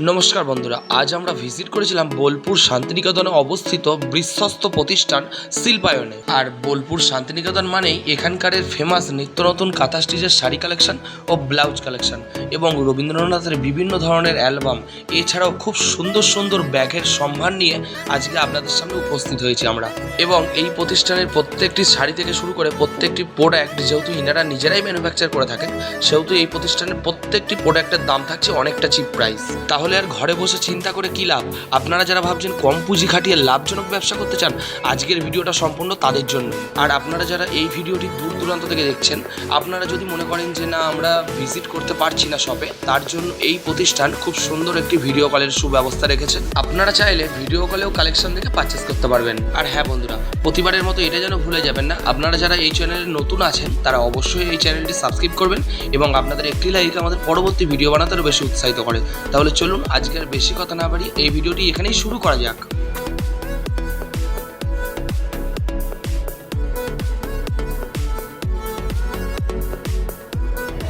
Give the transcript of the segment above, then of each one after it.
নমস্কার বন্ধুরা, আজ আমরা ভিজিট করেছিলাম বোলপুর শান্তিনিকেতনে অবস্থিত বিশ্বস্ত প্রতিষ্ঠান শিল্পায়নে। আর বোলপুর শান্তিনিকেতন মানেই এখানকার ফেমাস নিত্য নতুন কাঁথা স্টিচের শাড়ি কালেকশন ও ব্লাউজ কালেকশন এবং রবীন্দ্রনাথের বিভিন্ন ধরনের অ্যালবাম, এছাড়াও খুব সুন্দর সুন্দর ব্যাগের সম্ভার নিয়ে আজকে আপনাদের সামনে উপস্থিত হয়েছি আমরা। এবং এই প্রতিষ্ঠানের প্রত্যেকটি শাড়ি থেকে শুরু করে প্রত্যেকটি প্রোডাক্ট যেহেতু ইনারা নিজেরাই ম্যানুফ্যাকচার করে থাকেন, সেহেতু এই প্রতিষ্ঠানের প্রত্যেকটি প্রোডাক্টের দাম থাকছে অনেকটা চিপ প্রাইস। তাহলে আর ঘরে বসে চিন্তা করে কি লাভ? আপনারা যারা ভাবছেন কম পুঁজি খাটিয়ে লাভজনক ব্যবসা করতে চান, আজকের ভিডিওটা সম্পূর্ণ তাদের জন্য। আর আপনারা যারা এই ভিডিওটি দূর দূরান্ত থেকে দেখছেন, আপনারা যদি মনে করেন যে না আমরা ভিজিট করতে পারছি না শপে, তার জন্য এই প্রতিষ্ঠান খুব সুন্দর একটি ভিডিও কলের সুব্যবস্থা রেখেছে। আপনারা চাইলে ভিডিও কলেও কালেকশন দেখে পারচেস করতে পারবেন। আর হ্যাঁ বন্ধুরা, প্রতিবারের মতো এটা যেন ভুলে যাবেন না, আপনারা যারা এই চ্যানেলে নতুন আছেন তারা অবশ্যই এই চ্যানেলটি সাবস্ক্রাইব করবেন এবং আপনাদের একটি লাইক আমাদের পরবর্তী ভিডিও বানাতে আরও বেশি উৎসাহিত করে। তাহলে চলুন আজকের বেশি কথা না বাড়িয়ে এই ভিডিওটি এখানেই শুরু করা যাক।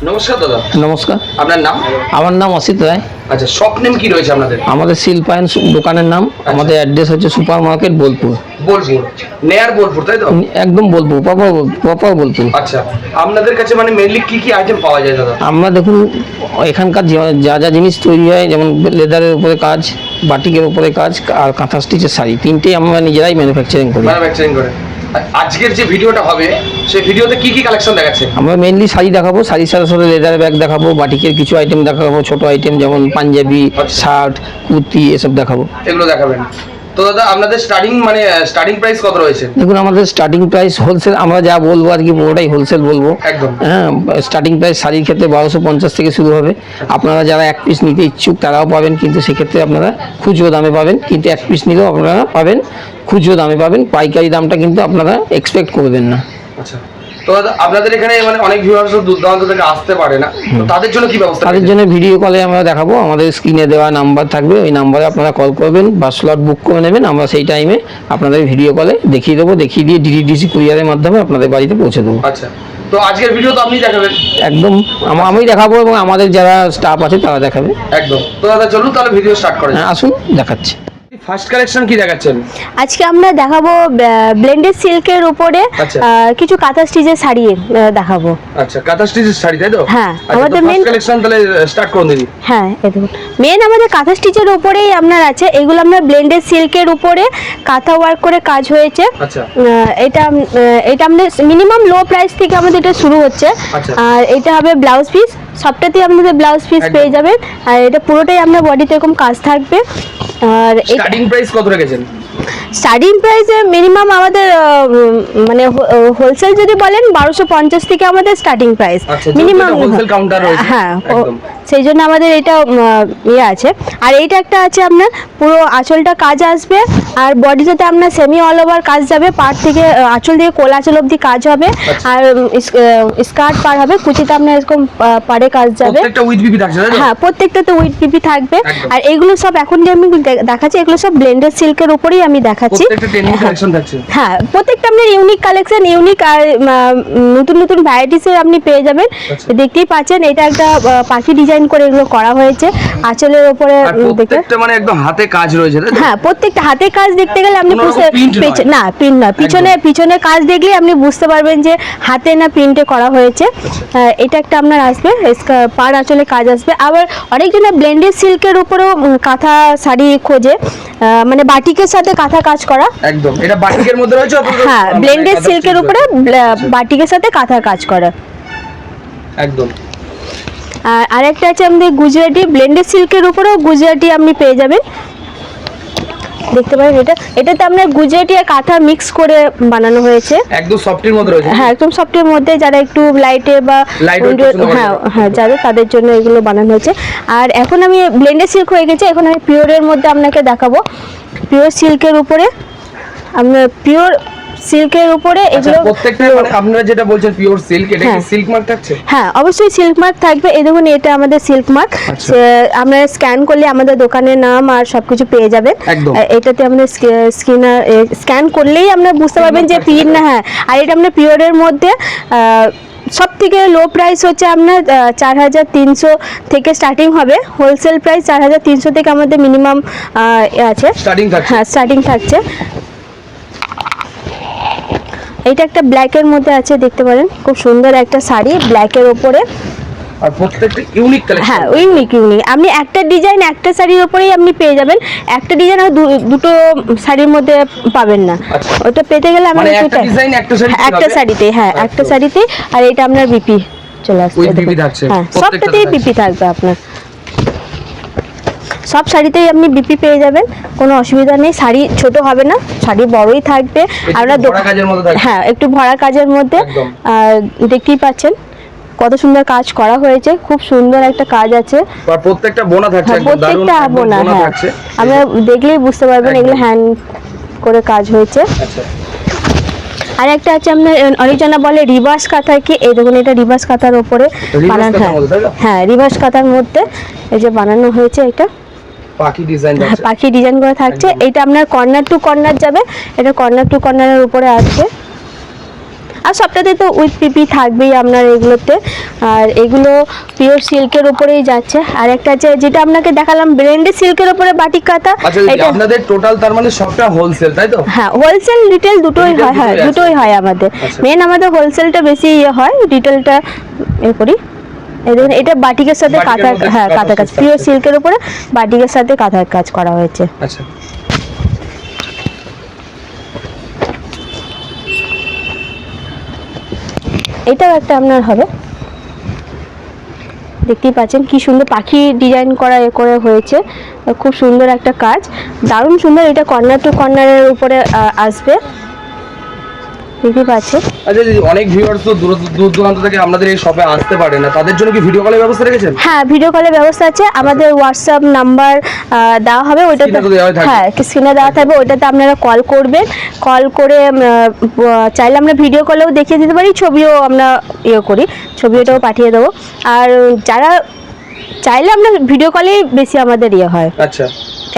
নমস্কার দাদা। নমস্কার, আপনার নাম? আমার নাম অসিত রায়। আচ্ছা, শপ নেম কি রয়েছে আপনাদের? আমাদের শিল্পায়ন দোকানের নাম। আমাদের অ্যাড্রেস হচ্ছে সুপার মার্কেট বোলপুর। বোলপুর, নেয়ার বোলপুর, তাই তো? একদম বোলপুর, প্রপার বোলপুর। আচ্ছা, আপনাদের কাছে মানে মেইনলি কি কি আইটেম পাওয়া যায় দাদা? আমরা দেখুন এখানকার যা যা জিনিস তৈরি হয়, যেমন লেদারের উপরে কাজ, বাটিকের উপরে কাজ আর কাঁথা স্টিচের শাড়ি, তিনটেই আমরা নিজেরাই ম্যানুফ্যাকচারিং করি। আজকের যে ভিডিওটা হবে সেই ভিডিওতে কি কি কালেকশন দেখাচ্ছে? আমরা মেইনলি শাড়ি দেখাবো, শাড়ির সাথে সাথে লেদার ব্যাগ দেখাবো, বাটিকের কিছু আইটেম দেখাবো, ছোট আইটেম যেমন পাঞ্জাবি, শার্ট, কুর্তি এসব দেখাবো। এগুলো দেখাবেন তো দাদা? আপনাদের স্টার্টিং প্রাইস কত রয়েছে? দেখুন আমাদের স্টার্টিং প্রাইস হোলসেল, আমরা যা বলবো আর কি পুরোটাই হোলসেল বলবো। একদম। হ্যাঁ, স্টার্টিং প্রাইস শাড়ির ক্ষেত্রে 1250 থেকে শুরু হবে। আপনারা যারা এক পিস নিতে ইচ্ছুক তারাও পাবেন, কিন্তু সেক্ষেত্রে আপনারা খুচরো দামে পাবেন, কিন্তু এক পিস নিলেও আপনারা পাবেন খুচরো দামে পাবেন। পাইকারি দামটা কিন্তু আপনারা এক্সপেক্ট করবেন না। আচ্ছা, তো আপনাদের এখানে মানে অনেক ভিউয়ার্স দূর দূরান্ত থেকে আসতে পারে না, তো তাদের জন্য কি ব্যবস্থা? তাদের জন্য ভিডিও কলে আমরা দেখাবো, আমাদের স্ক্রিনে দেওয়া নাম্বার থাকবে, ওই নাম্বারে আপনারা কল করবেন বা স্লট বুক করে নেবেন। আমরা সেই টাইমে আপনাদের ভিডিও কলে দেখিয়ে দেবো, দেখিয়ে দিয়ে ডিটিডিসি কুরিয়ারের মাধ্যমে আপনাদের বাড়িতে পৌঁছে দেবো। আচ্ছা, তো আজকের ভিডিও তো আপনি দেখাবেন? একদম, আমি দেখাবো এবং আমাদের যারা স্টাফ আছে তারা দেখাবে। একদম। তো দাদা চলুন তাহলে ভিডিও স্টার্ট করা যাক। আসুন দেখাচ্ছি। ফার্স্ট কালেকশন কি দেখাচ্ছেন? আজকে আমরা দেখাবো ব্লেন্ডেড সিল্কের উপরে কিছু কাঁথা স্টিচের শাড়ি দেখাবো। আচ্ছা, কাঁথা স্টিচের শাড়ি, তাই তো? হ্যাঁ, আমাদের মেইন কালেকশন তাহলে স্টার্ট করুন দিদি। হ্যাঁ, এই দেখুন মেইন আমাদের কাঁথা স্টিচের উপরেই আপনার আছে। এগুলো আমরা ব্লেন্ডেড সিল্কের উপরে কাঁথা ওয়ার্ক করে কাজ হয়েছে। আচ্ছা, এটা আমাদের মিনিমাম লো প্রাইস থেকে আমাদের এটা শুরু হচ্ছে। আর এটা হবে ব্লাউজ পিস, সবটাতেই আপনাদের ব্লাউজ পিস পেয়ে যাবেন। আর এটা পুরোটাই আপনার বডিতে এরকম কাজ থাকবে। আর স্টার্টিং প্রাইস কত রেখেছেন? স্টার্টিং প্রাইসে মিনিমাম আমাদের মানে হোলসেল যদি বলেন 1250 থেকে আমাদের starting price minimum. Wholesale counter রয়েছে। হ্যাঁ, সেই জন্য আমাদের এটা ইয়ে আছে। আর এইটা একটা আছে আপনার পুরো আঁচলটা কাজ আসবে আর বডিটাতে আপনার সেমি অল ওভার কাজ যাবে, পাড় থেকে আঁচল থেকে কোল আঁচল অবধি কাজ হবে। আর স্কার্ট পার হবে, কুচিতে আপনার এরকম পাড়ে কাজ যাবে। প্রত্যেকটা উইথ বিপি থাকছে, তাই তো? হ্যাঁ, প্রত্যেকটাতে উইথ বিপি থাকবে। আর এগুলো সব এখন যে আমি দেখাচ্ছি এগুলো সব ব্লেন্ডেড সিল্কের উপরেই আমি দেখাচ্ছি। হ্যাঁ, প্রত্যেকটা আপনার ইউনিক কালেকশন, ইউনিক আর নতুন নতুন ভ্যারাইটিসের আপনি পেয়ে যাবেন। দেখতেই পাচ্ছেন এটা একটা পাখি ডিজাইন করে এগুলো করা হয়েছে আঁচলের উপরে। প্রত্যেকটা মানে একদম হাতে কাজ রয়েছে, তাই তো? হ্যাঁ, প্রত্যেকটা হাতে কাজ দেখতে গেলে আপনি না প্রিন্ট না, পিছনে কাজ দেখলে আপনি বুঝতে পারবেন যে হাতে না প্রিন্টে করা হয়েছে। এটা একটা আপনার আসবে, পাড় আঁচলে কাজ আসবে। আবার অনেকজনের ব্লেন্ডেড সিল্কের উপরেও কাঁথা শাড়ি খোঁজে, মানে বাটিকের সাথে কাঁথা কাজ করা। একদম, এটা বাটিকের মধ্যে রয়েছে। হ্যাঁ, ব্লেন্ডেড সিল্কের উপরে বাটিকের সাথে কাঁথা কাজ করা। একদম। আর আরেকটা আছে আমাদের গুজরাটি, ব্লেন্ডেড সিল্কের উপরেও গুজরাটি আপনি পেয়ে যাবেন। দেখতে পারেন এটাতে আপনার গুজরাটি আর কাঁথা মিক্স করে বানানো হয়েছে। একদম সফটের মধ্যে রয়েছে। হ্যাঁ, একদম সফটের মধ্যে, যারা একটু লাইটে বা হ্যাঁ যাদের তাদের জন্য এগুলো বানানো হয়েছে। আর এখন আমি ব্লেন্ডেড সিল্ক হয়ে গেছে, এখন আমি পিওরের মধ্যে আপনাকে দেখাবো। পিওর সিল্কের উপরে আপনার পিওর সিল্কের উপরে এগুলো প্রত্যেকটা মানে আপনারা যেটা বলছেন পিওর সিল্ক, এটা কি সিল্ক মার্ক থাকছে? হ্যাঁ, অবশ্যই সিল্ক মার্ক থাকবে। এই দেখুন এটা আমাদের সিল্ক মার্ক। আপনারা স্ক্যান করলে আমাদের দোকানের নাম আর সবকিছু পেয়ে যাবেন। এটাতে আমাদের স্ক্যান করলেই আপনারা বুঝতে পারবেন যে পিওর না। হ্যাঁ, আর এটা আপনার পিওরের মধ্যে সব থেকে লো প্রাইস হচ্ছে আপনার 4300 থেকে স্টার্টিং হবে। হোলসেল প্রাইস 4300 থেকে আমাদের মিনিমাম আছে, স্টার্টিং থাকছে। হ্যাঁ স্টার্টিং থাকছে। এইটা একটা ব্ল্যাকের মধ্যে আছে, দেখতে পারেন খুব সুন্দর একটা শাড়ি ব্ল্যাকের ওপরে। আর প্রত্যেকটা ইউনিক কালেকশন। হ্যাঁ ইউনিক। আপনি একটা ডিজাইন একটা শাড়ির ওপরেই আপনি পেয়ে যাবেন, একটা ডিজাইন আর দুটো শাড়ির মধ্যে পাবেন না। আচ্ছা। ওটা পেতে গেলে মানে আমাদের একটা ডিজাইন একটা শাড়ি একটা শাড়িতে, হ্যাঁ একটা শাড়িতে। আর এটা আপনার বিপি চলে আসছে, উইথ বিপি থাকছে, হ্যাঁ প্রত্যেকটাতে সবটাতেই থাকছে। বিপি থাকবে আপনার, সব শাড়িতেই আপনি বিপি পেয়ে যাবেন, কোনো অসুবিধা নেই। শাড়ি ছোট হবে না, শাড়ি বড়ই থাকবে। আমরা ভরা কাজের মধ্যে থাকবে। হ্যাঁ একটু ভরা কাজের মধ্যে। একদম। আর দেখতেই পাচ্ছেন কত সুন্দর কাজ করা হয়েছে, খুব সুন্দর একটা কাজ আছে। আর প্রত্যেকটা বোনা থাকছে, হ্যাঁ একদম দারুণ প্রত্যেকটা বোনা, হ্যাঁ থাকছে। আমরা দেখলেই বুঝতে পারবেন একদম। এগুলো হ্যান্ড করে কাজ হয়েছে। আচ্ছা। আর একটা আছে আপনার অনেকজনা বলে রিভার্স কাঁথা, কি এই দেখুন এটা রিভার্স কাঁথার উপরে Reverse বানানো। কাঁথার মধ্যে, তাই তো? হ্যাঁ রিভার্স কাঁথার মধ্যে এই যে বানানো হয়েছে এটা, পাখি ডিজাইন হ্যাঁ থাকছে। পাখি ডিজাইন করা থাকছে। একদম। এটা আপনার কর্নার টু কর্নার যাবে, এটা কর্নার টু কর্নারের উপরে আসবে। আর সবটাতে তো উইথ পিপি থাকবেই আপনার এগুলোতে। আর এগুলো পিওর সিল্কের উপরেই যাচ্ছে। আর একটা আছে যেটা আপনাকে দেখালাম ব্র্যান্ডেড সিল্কের উপরে বাটিক কাঁথা, আচ্ছা, আপনাদের টোটাল তার মানে সবটা হোলসেল, তাই তো? হ্যাঁ হোলসেল রিটেল দুটোই হয়, হ্যাঁ দুটোই আছে। দুটোই হয় আমাদের। আচ্ছা। মেন আমাদের হোলসেলটা বেশি ইয়ে হয়, রিটেলটা এ করি। এই দেখুন এটা বাটিকের সাথে বাটিকের কাঁথা, মধ্যে হ্যাঁ কাঁথা কাঁথা কাজ system পিওর আছে। সিল্কের উপরে বাটিকের সাথে কাঁথার কাজ করা হয়েছে। আচ্ছা। এটাও একটা আপনার হবে, দেখতেই পাচ্ছেন কি সুন্দর পাখি ডিজাইন করা এ করে হয়েছে, খুব সুন্দর একটা কাজ, দারুণ সুন্দর। এটা কর্নার টু কর্নারের উপরে আসবে, দেখতেই পাচ্ছেন। আচ্ছা দিদি, অনেক ভিউয়ার্স তো দূর দূরান্ত থেকে আপনাদের এই শপে আসতে পারে না, তাদের জন্য কি ভিডিও কলের ব্যবস্থা রেখেছেন? হ্যাঁ ভিডিও কলের ব্যবস্থা আছে, আমাদের হোয়াটসঅ্যাপ নাম্বার দেওয়া হবে, ওইটাতে স্ক্রিনে তো দেওয়াই থাকবে। হ্যাঁ স্ক্রিনে দেওয়া থাকবে, ওইটাতে আপনারা কল করবেন। কল করে চাইলে আমরা ভিডিও কলেও দেখিয়ে দিতে পারি, ছবিও আমরা ইয়ে করি, ছবিটাও পাঠিয়ে দেবো। আর যারা চাইলে আমরা ভিডিও কলেই বেশি আমাদের ইয়ে হয়। আচ্ছা।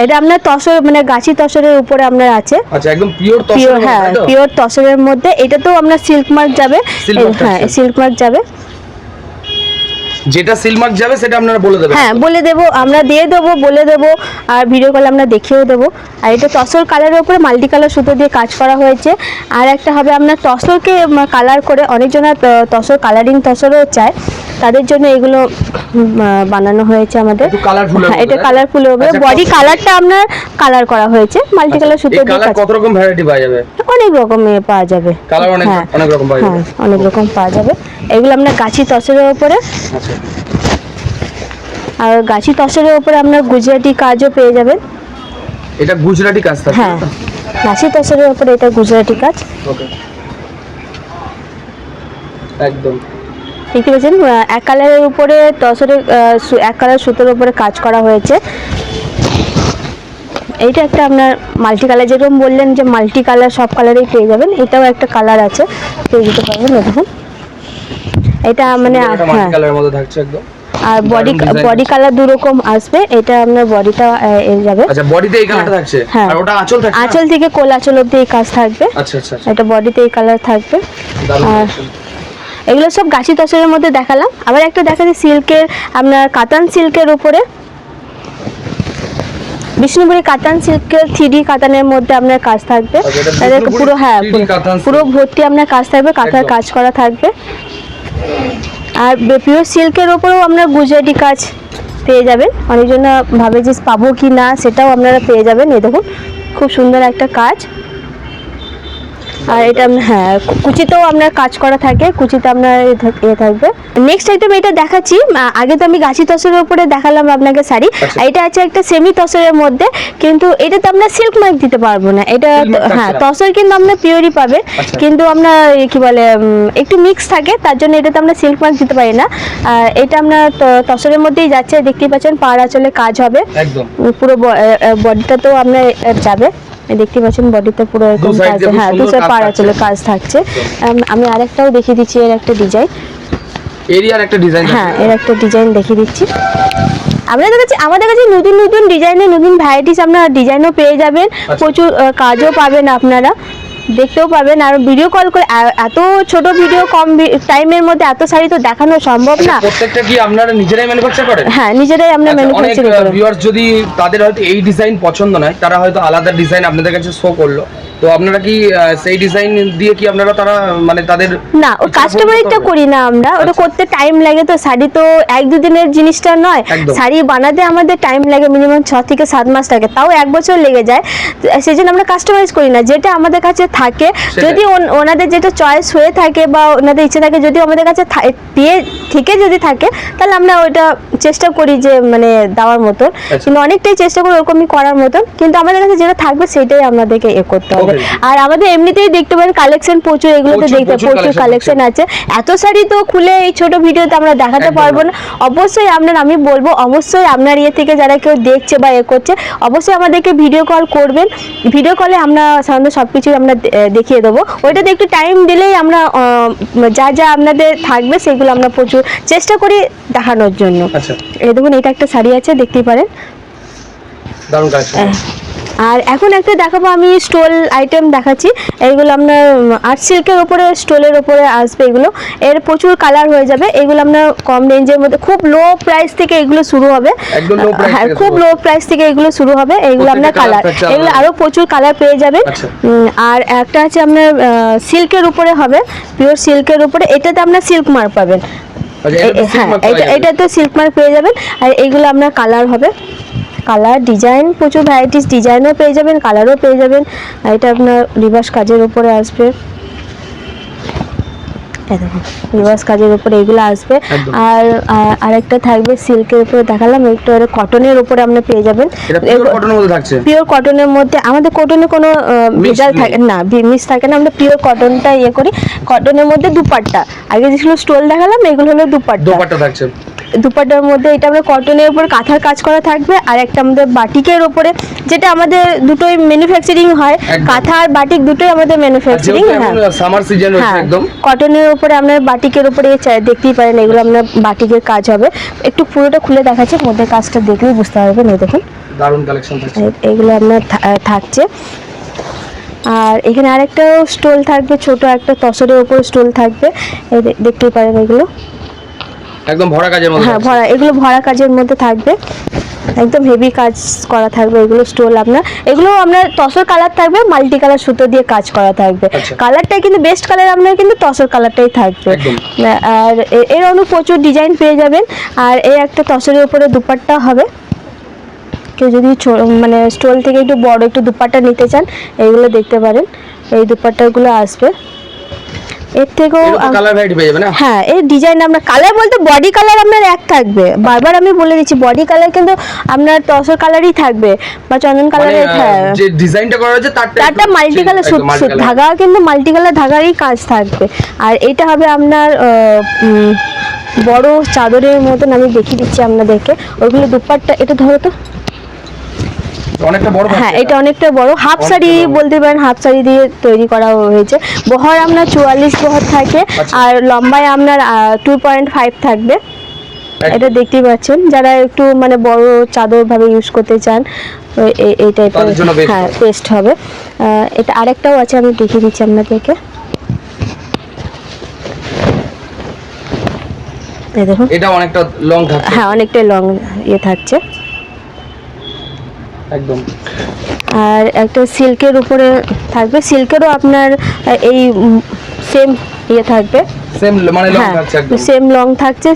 এটা আপনার তসর মানে গাছি তসরের উপরে আপনার আছে, আচ্ছা, একদম পিওর পিওর, তসর, হ্যাঁ তাই তো? পিওর তসরের মধ্যে। এটাতেও আপনার সিল্ক মার্ক যাবে, Silk mark হ্যাঁ থাকছে। সিল্ক মার্ক যাবে। যেটা সিলমার্ক যাবে সেটা আপনারা বলে দেবেন। হ্যাঁ বলে দেবো, আমরা দিয়ে দেবো, বলে দেবো। আর ভিডিও কলে আমরা দেখিয়েও দেবো। আর এটা তসর কালারের উপরে মাল্টি কালার সুতো দিয়ে কাজ করা হয়েছে। আর একটা হবে আপনার তসরকে কালার করে, অনেকজনা তসর কালারিং তসরও চায়, তাদের জন্য এগুলো বানানো হয়েছে আমাদের। একটু কালারফুল। হ্যাঁ এটা কালারফুল হবে, আচ্ছা, বডি কালারটা আপনার কালার করা হয়েছে মাল্টি কালার সুতো এই দিয়ে কালার কাজ। কত রকম ভ্যারাইটি পাওয়া যাবে? অনেক রকম পাওয়া যাবে, কালার অনেক হ্যাঁ অনেক রকম পাওয়া যাবে। হ্যাঁ অনেক রকম পাওয়া যাবে। এগুলো আপনার গাছি তসরের উপরে। আচ্ছা। আর গাছি তসরের উপরে আপনার গুজরাটি কাজও পেয়ে যাবেন। এটা গুজরাটি কাজ থাকছে। হ্যাঁ গাছি তসরের উপরে এটা গুজরাটি কাজ। ওকে। একদম। দেখতে পাচ্ছেন এক কালারের উপরে তসরের এক কালার সুতোর উপরে কাজ করা হয়েছে। এইটা একটা আপনার মাল্টি কালার, যেরকম বললেন যে মাল্টি কালার সব কালারেই পেয়ে যাবেন, এটাও একটা কালার আছে, পেয়ে যেতে পারবেন। দেখুন এটা মানে হ্যাঁ, কালারের মধ্যে থাকছে একদম। আর বডি দারুণ design বডি কালার দু রকম আসবে। এটা আপনার বডিটা যাবে, আচ্ছা, বডিতে এই কালারটা থাকছে। হ্যাঁ। আর ওটা আঁচল থাকছে না? আঁচল থেকে কোল আঁচল অব্দি এই কাজ থাকবে। আচ্ছা আচ্ছা আচ্ছা। এটা বডিতে এই কালার থাকবে। দারুণ আর লাগছে। এগুলো সব গাছি তসরের মধ্যে দেখালাম। আবার একটা দেখাচ্ছি সিল্কের, আপনার কাতান সিল্কের উপরে, বিষ্ণুপুরি কাতান সিল্কের 3D কাতানের মধ্যে আপনার কাজ থাকবে। আচ্ছা, এটা তাদের বিষ্ণুপুরি পুরো, হ্যাঁ 3D কাতান পুরো silk। ভর্তি আপনার কাজ থাকবে, কাঁথার একদম। কাজ করা থাকবে। আর পিওর সিল্কের ওপরেও আপনার গুজরাটি কাজ পেয়ে যাবেন। অনেকজন ভাবে যে পাবো কি না, সেটাও আপনারা পেয়ে যাবেন। এই দেখুন খুব সুন্দর একটা কাজ। আর এটা হ্যাঁ কুচিতেও আপনার কাজ করা থাকে, কুচিতে আপনার ইয়ে থাকবে। নেক্সট আইটেম এটা দেখাচ্ছি। আগে তো আমি গাছি তসরের উপরে দেখালাম আপনাকে শাড়ি, আচ্ছা। এটা আছে একটা সেমি তসরের মধ্যে, কিন্তু এটাতে আমরা সিল্ক মার্ক দিতে পারবো না। এটা Silk mark হ্যাঁ থাকছে না। তসর কিন্তু আপনার পিওরই পাবে, আচ্ছা। কিন্তু আমরা কি বলে একটু মিক্স থাকে, তার জন্য এটাতে আমরা সিল্ক মার্ক দিতে পারি না। আর এটা আপনার তসরের মধ্যেই যাচ্ছে, দেখতেই পাচ্ছেন পাড় আঁচলে কাজ হবে, একদম। পুরো বডিটাতেও আপনার যাবে। দেখতে পাচ্ছেন বডিতে পুরো এরকম side কাজ, দিয়ে খুব হ্যাঁ দু সুন্দর সাইড কাজ পাড় থাকছে। আঁচলে কাজ থাকছে। আমি আরেকটাও দেখিয়ে দিচ্ছি, এর একটা ডিজাইন, এরিয়ার একটা ডিজাইন। হ্যাঁ এর একটা ডিজাইন দেখিয়ে দিচ্ছি। আমাদের কাছে নতুন নতুন ডিজাইনের নতুন ভ্যারাইটিস আপনারা ডিজাইনও পেয়ে যাবেন, প্রচুর কাজও পাবেন আপনারা। দেখতেও পাবেন। আর ভিডিও কল করে এত ছোট ভিডিও কম টাইমের মধ্যে এত শাড়ি তো দেখানো সম্ভব না। প্রত্যেকটা কি আপনারা নিজেরাই ম্যানুফ্যাকচার করেন? হ্যাঁ, নিজেরাই আমরা ম্যানুফ্যাকচারিং করি। অনেক ভিউয়ার্স যদি তাদের হয়তো এই ডিজাইন পছন্দ নয়, তারা হয়তো আলাদা ডিজাইন আপনাদের কাছে শো করলো, তো আপনারা কি সেই ডিজাইন দিয়ে কি আপনারা তারা মানে তাদের না, ও কাস্টমাইজটা করি না আমরা, ওটা করতে টাইম লাগে। তো শাড়ি তো 1-2 দিনের জিনিসটা নয়, শাড়ি বানাতে আমাদের টাইম লাগে মিনিমাম 6 থেকে 7 মাস লাগে, তাও 1 বছর লেগে যায়। সেই জন্য আমরা কাস্টমাইজ করি না, যেটা আমাদের কাছে থাকে। যদি ওনাদের যেটা চয়েস হয়ে থাকে বা ওনাদের ইচ্ছে থাকে, যদি আমাদের কাছে থেকে যদি থাকে, তাহলে আমরা ওইটা চেষ্টা করি যে মানে দেওয়ার মতন, কিন্তু অনেকটাই চেষ্টা করি ওরকমই করার মতন, কিন্তু আমাদের কাছে যেটা থাকবে সেটাই আমাদেরকে করতে হবে। আর আমাদের এমনিতেই দেখতে পারেন কালেকশন প্রচুর, এগুলোতে দেখতে প্রচুর কালেকশন আছে। এত শাড়ি তো খুলে এই ছোট ভিডিওতে আমরা দেখাতে পারবো না। অবশ্যই আমি বলবো, অবশ্যই আপনার ইয়ে থেকে যারা কেউ দেখছে বা করছে, অবশ্যই আমাদেরকে ভিডিও কল করবেন। ভিডিও কলে আমরা সাধারণত সবকিছুই আমরা দেখিয়ে দেবো। ওইটাতে একটু টাইম দিলেই আমরা যা যা আপনাদের থাকবে সেগুলো আমরা প্রচুর চেষ্টা করি দেখানোর জন্য। এই দেখুন, এটা একটা শাড়ি আছে, দেখতেই পারেন, দারুণ কালেকশন। আর এখন একটা দেখাবো আমি স্টোল আইটেম দেখাচ্ছি। এইগুলো আপনার আর্ট সিল্কের উপরে, স্টোলের উপরে আসবে এগুলো। এর প্রচুর কালার হয়ে যাবে। এগুলো আপনার কম রেঞ্জের মধ্যে, খুব লো প্রাইস থেকে এগুলো শুরু হবে। হ্যাঁ, খুব লো প্রাইস থেকে এগুলো শুরু হবে। এগুলো আপনার কালার, এগুলো আরও প্রচুর কালার পেয়ে যাবেন। আর একটা আছে আপনার সিল্কের উপরে হবে, পিওর সিল্কের উপরে। এটাতে আপনার সিল্ক মার্ক পাবেন। হ্যাঁ, এটাতে সিল্ক মার্ক পেয়ে যাবেন। আর এইগুলো আপনার কালার হবে, কালার ডিজাইন প্রচুর ভ্যারাইটিস ডিজাইনও পেয়ে যাবেন, কালারও পেয়ে যাবেন। এটা আপনার রিভার্স কাজের উপরে আসবে, রিভার্স কাজের উপরে এগুলো আসবে। আর আরেকটা থাকবে সিল্কের উপরে, দেখালাম। একটু কটনের উপরে আপনি পেয়ে যাবেন, পিওর কটনের মধ্যে। আমাদের কটনে কোনো ভেজাল থাকে না, মিক্স থাকে না, আমরা পিওর কটনটা ইয়ে করি। কটনের মধ্যে দুপাট্টা, আগে যেগুলো স্টোল দেখালাম এগুলো হলো দুপাট্টা থাকছে। দুপাট্টার মধ্যে এটা আমরা কটনের উপর কাঁথার কাজ করা থাকবে, আর একটা আমাদের বাটিকের উপরে, যেটা আমাদের দুটোই ম্যানুফ্যাকচারিং হয়, কাঁথা আর বাটিক দুটোই আমাদের ম্যানুফ্যাকচারিং। হ্যাঁ, সামার সিজন হচ্ছে একদম। কটনের উপরে আপনার বাটিকের উপরে দেখতেই পারেন, এগুলো আপনার বাটিকের কাজ হবে। একটু পুরোটা খুলে দেখাচ্ছি, মধ্যে কাজটা দেখলেই বুঝতে পারবেন। এই দেখুন, দারুণ কালেকশন থাকছে, এগুলো আপনার থাকছে। আর এখানে আরেকটা স্টোল থাকবে, ছোট একটা তসরের উপর স্টোল থাকবে, দেখতেই পারেন। এগুলো একদম ভরা কাজের মধ্যে, হ্যাঁ ভরা, এগুলো ভরা কাজের মধ্যে থাকবে, একদম হেভি কাজ করা থাকবে। এগুলো স্টোল আপনার, এগুলো আপনার তসর কালার থাকবে, মাল্টি কালার সুতো দিয়ে কাজ করা থাকবে। কালারটাই কিন্তু বেস্ট কালার আপনার কিন্তু তসর কালারটাই থাকবে। আর এর অনেক প্রচুর ডিজাইন পেয়ে যাবেন। আর এই একটা তসরের উপরে দুপাট্টা হবে, কেউ যদি মানে স্টোল থেকে একটু বড় একটু দুপাট্টা নিতে চান, এইগুলো দেখতে পারেন। এই দুপাট্টাগুলো আসবে, এর থেকেও কালার ভ্যারাইটি পেয়ে যাবেন। হ্যাঁ, এই ডিজাইন আমরা কালার বলতে বডি কালার আপনার এক থাকবে, বারবার আমি বলে দিচ্ছি, বডি কালার কিন্তু আপনার তসর কালারই থাকবে বা চন্দন কালারের। হ্যাঁ, যে ডিজাইনটা করা হয়েছে তারটা মাল্টি কালার ধাগা, কিন্তু মাল্টি কালার ধাগারই কাজ থাকবে। আর এটা হবে আপনার বড় চাদরের মতন, আমি দেখিয়ে দিচ্ছি আপনাদেরকে। ওইগুলো দুপাট্টা, এটা ধরো তো, অনেকটা বড়। হ্যাঁ, এটা অনেকটা বড়, হাফ শাড়ি বলতে পারেন, হাফ শাড়ি দিয়ে তৈরি করা হয়েছে। বহর আপনার 44 বহর থাকে, আর লম্বায় আপনার 2.5 থাকবে। এটা দেখতেই পাচ্ছেন, যারা একটু মানে বড় চাদর ভাবে ইউজ করতে চান, এই টাইপের, হ্যাঁ বেস্ট হবে। এটা আরেকটাও আছে, আমি দেখিয়ে দিচ্ছি আপনাদেরকে। এই দেখুন, এটা অনেকটা লং থাকছে। হ্যাঁ, অনেকটা লং ইয়ে থাকছে একদম। আর একটা সিল্কের উপরে থাকবে, সিল্কেরও আপনার এই সেম ইয়ে থাকবে, সেম মানে লং থাকছে, একদম সেম লং থাকছে।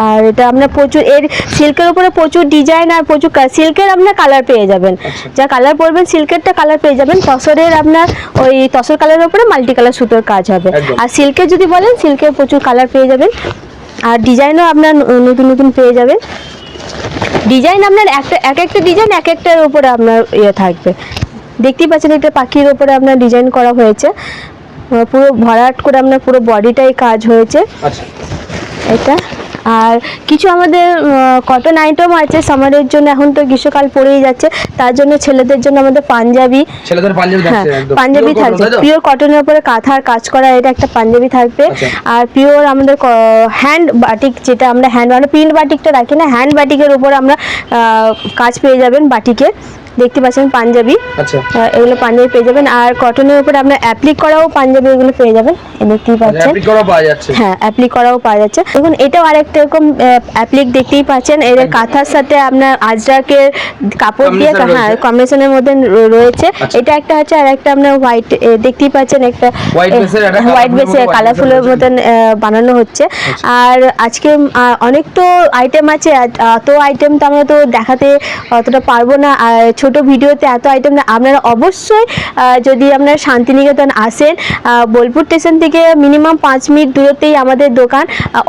আর এটা আপনার প্রচুর, এর সিল্কের উপরে প্রচুর ডিজাইন আর প্রচুর সিল্কের আপনার কালার পেয়ে যাবেন। যা কালার পরবেন সিল্কেরটা কালার পেয়ে যাবেন। তসরের আপনার ওই তসর কালারের উপরে মাল্টি কালার সুতোর কাজ হবে। আর সিল্কের যদি বলেন, সিল্কের প্রচুর কালার পেয়ে যাবেন, আর ডিজাইনও আপনার নতুন নতুন পেয়ে যাবেন। ডিজাইন আপনার এক একটা ডিজাইন এক একটার উপরে আপনার ইয়ে থাকবে। দেখতেই পাচ্ছেন, এটা পাখির উপরে আপনার ডিজাইন করা হয়েছে, পুরো ভরাট করে আপনার পুরো বডিটাই কাজ হয়েছে এটা। আর কিছু আমাদের কটন আইটেম আছে সামারের জন্য, এখন তো গ্রীষ্মকাল পড়েই যাচ্ছে, তার জন্য ছেলেদের জন্য আমাদের পাঞ্জাবি, হ্যাঁ পাঞ্জাবি থাকবে, পিওর কটনের উপরে কাঁথার কাজ করা, এটা একটা পাঞ্জাবি থাকবে। আর পিওর আমাদের হ্যান্ড বাটিক, যেটা আমরা হ্যান্ড মানে প্রিন্ট বাটিকটা রাখি না, হ্যান্ড বাটিকের উপর আমরা কাজ পেয়ে যাবেন বাটিকে। দেখতে পাচ্ছেন পাঞ্জাবি, আচ্ছা এগুলো পাঞ্জাবি পেয়ে যাবেন। আর কটনের উপরে আপনার অ্যাপ্লিক করাও পাঞ্জাবি এগুলো পেয়ে যাবেন, দেখতেই পাচ্ছেন। অ্যাপ্লিক করা পাওয়া যাচ্ছে। হ্যাঁ, অ্যাপ্লিক করাও পাওয়া যাচ্ছে। দেখুন এটাও আরেকটা এরকম অ্যাপ্লিক দেখতেই পাচ্ছেন, এর কাঁথার সাথে আপনার আজরাকের কাপড় দিয়ে হ্যাঁ কম্বিনেশনের মধ্যে রয়েছে। এটা একটা হচ্ছে, আর একটা আপনার হোয়াইট দেখতেই পাচ্ছেন, একটা হোয়াইট বেসে কালারফুলের মতন বানানো হচ্ছে। আর আজকে অনেক তো আইটেম আছে, এত আইটেম তো আমরা তো দেখাতে অতটা পারবো না, আর ছোট ভিডিওতে এত আইটেম না। আপনারা অবশ্যই যদি আপনারা শান্তিনিকেতন আসেন, বোলপুর স্টেশন থেকে মিনিমাম 5 মিনিট দূরত্বেই আমাদের দোকান,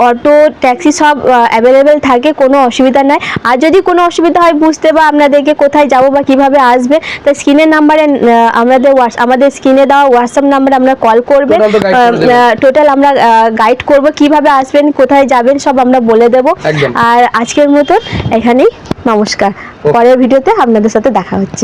অটো ট্যাক্সি সব অ্যাভেলেবেল থাকে, কোনো অসুবিধা নাই। আর যদি কোনো অসুবিধা হয় বুঝতে বা আপনাদেরকে কোথায় যাব বা কিভাবে আসবে, তাই স্ক্রিনের নাম্বারে আমাদের স্ক্রিনে দেওয়া হোয়াটসঅ্যাপ নাম্বারে আমরা কল করবেন, টোটাল আমরা গাইড করব কিভাবে আসবেন, কোথায় যাবেন সব আমরা বলে দেব। আর আজকের মতন এখানেই, নমস্কার। পরের ভিডিওতে আপনাদের সাথে দেখা হচ্ছে।